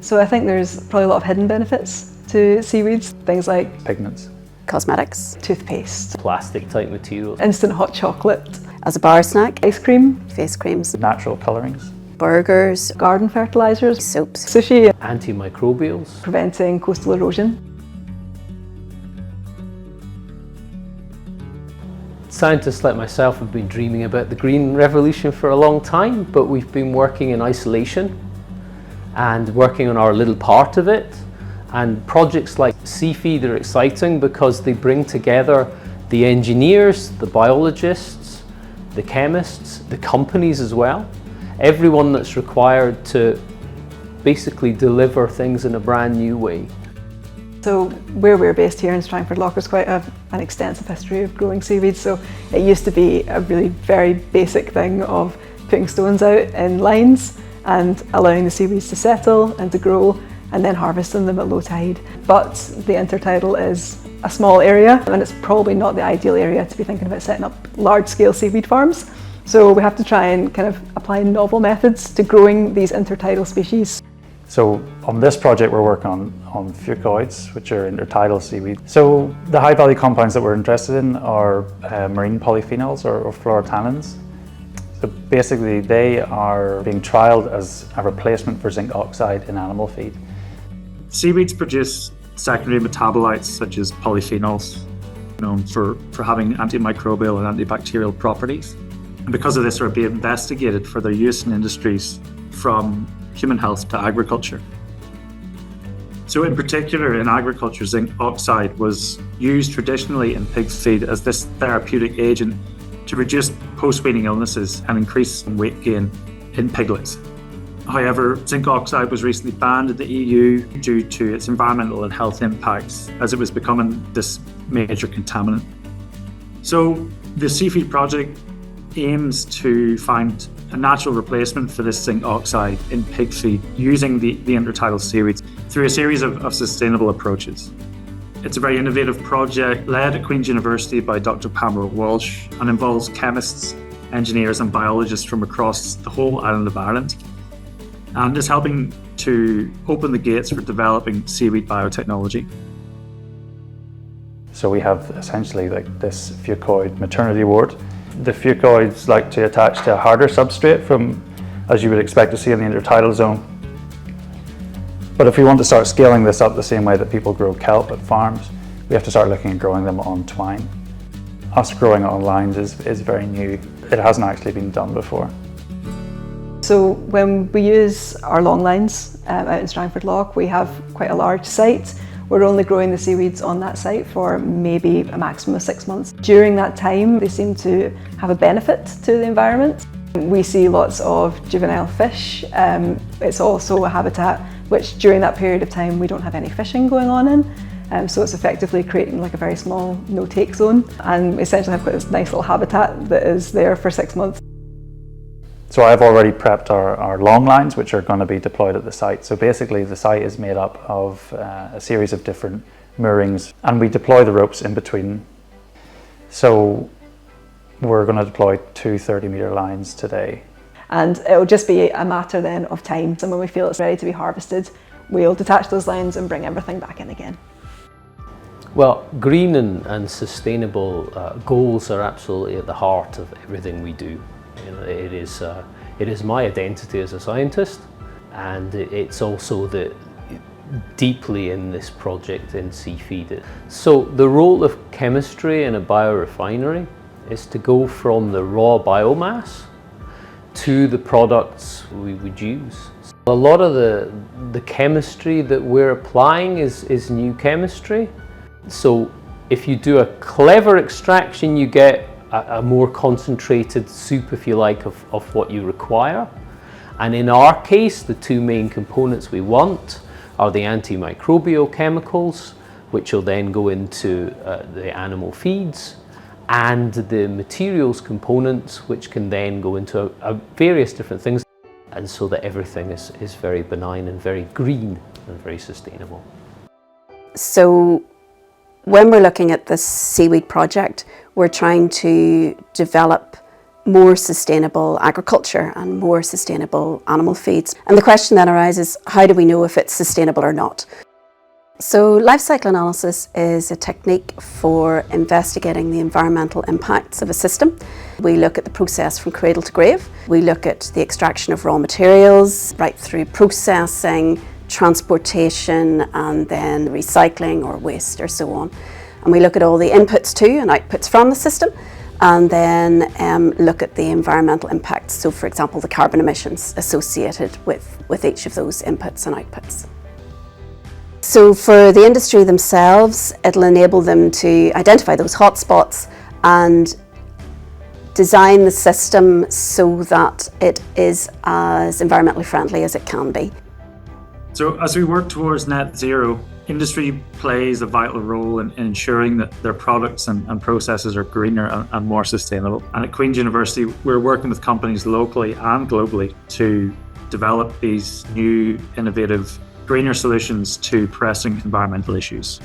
So I think there's probably a lot of hidden benefits to seaweeds, things like Pigments. Cosmetics. toothpaste, Plastic type materials. instant hot chocolate, As a bar snack. ice cream, Face creams. Natural colourings. Burgers. garden fertilisers, Soaps. sushi, Antimicrobials. preventing coastal erosion. Scientists like myself have been dreaming about the green revolution for a long time, but we've been working in isolation and working on our little part of it. And projects like SeaFEED are exciting because they bring together the engineers, the biologists, the chemists, the companies as well, everyone that's required to basically deliver things in a brand new way. So where we're based here in Strangford Lough, there's quite an extensive history of growing seaweeds. So it used to be a really very basic thing of putting stones out in lines and allowing the seaweeds to settle and to grow and then harvesting them at low tide. But the intertidal is a small area and it's probably not the ideal area to be thinking about setting up large-scale seaweed farms. So we have to try and kind of apply novel methods to growing these intertidal species. So on this project we're working on fucoids, which are intertidal seaweed. So the high value compounds that we're interested in are marine polyphenols or fluorotannins. So basically they are being trialled as a replacement for zinc oxide in animal feed. Seaweeds produce secondary metabolites such as polyphenols, known for having antimicrobial and antibacterial properties. And because of this, are being investigated for their use in industries from human health to agriculture. So in particular in agriculture, zinc oxide was used traditionally in pig feed as this therapeutic agent to reduce post-weaning illnesses and increase weight gain in piglets. However, zinc oxide was recently banned in the EU due to its environmental and health impacts as it was becoming this major contaminant. So the SeaFEED project aims to find a natural replacement for this zinc oxide in pig feed using the intertidal seaweeds through a series of sustainable approaches. It's a very innovative project led at Queen's University by Dr. Pamela Walsh and involves chemists, engineers and biologists from across the whole island of Ireland, and is helping to open the gates for developing seaweed biotechnology. So we have essentially like this fucoid maternity ward. The fucoids like to attach to a harder substrate from, as you would expect to see in the intertidal zone. But if we want to start scaling this up the same way that people grow kelp at farms, we have to start looking at growing them on twine. Us growing it on lines is very new. It hasn't actually been done before. So when we use our long lines out in Strangford Lough, we have quite a large site. We're only growing the seaweeds on that site for maybe a maximum of 6 months. During that time, they seem to have a benefit to the environment. We see lots of juvenile fish. It's also a habitat which during that period of time we don't have any fishing going on in. So it's effectively creating like a very small no-take zone and essentially have quite this nice little habitat that is there for 6 months. So I've already prepped our long lines, which are going to be deployed at the site. So basically the site is made up of a series of different moorings and we deploy the ropes in between. So we're going to deploy 2 30-metre lines today. And it'll just be a matter then of time. So when we feel it's ready to be harvested, we'll detach those lines and bring everything back in again. Well, green and sustainable goals are absolutely at the heart of everything we do. You know, it is my identity as a scientist, and it's also deeply in this project in SeaFEED. So the role of chemistry in a biorefinery is to go from the raw biomass to the products we would use. A lot of the chemistry that we're applying is new chemistry. So if you do a clever extraction, you get a more concentrated soup, if you like, of what you require. And in our case, the 2 main components we want are the antimicrobial chemicals, which will then go into the animal feeds, and the materials components, which can then go into various different things, and so that everything is very benign and very green and very sustainable. So when we're looking at this seaweed project, we're trying to develop more sustainable agriculture and more sustainable animal feeds. And the question then arises, how do we know if it's sustainable or not? So life cycle analysis is a technique for investigating the environmental impacts of a system. We look at the process from cradle to grave. We look at the extraction of raw materials, right through processing, transportation, and then recycling or waste or so on. And we look at all the inputs to and outputs from the system, and then look at the environmental impacts. So for example, the carbon emissions associated with each of those inputs and outputs. So for the industry themselves, it'll enable them to identify those hotspots and design the system so that it is as environmentally friendly as it can be. So as we work towards net zero, industry plays a vital role in ensuring that their products and processes are greener and more sustainable. And at Queen's University, we're working with companies locally and globally to develop these new, innovative, greener solutions to pressing environmental issues.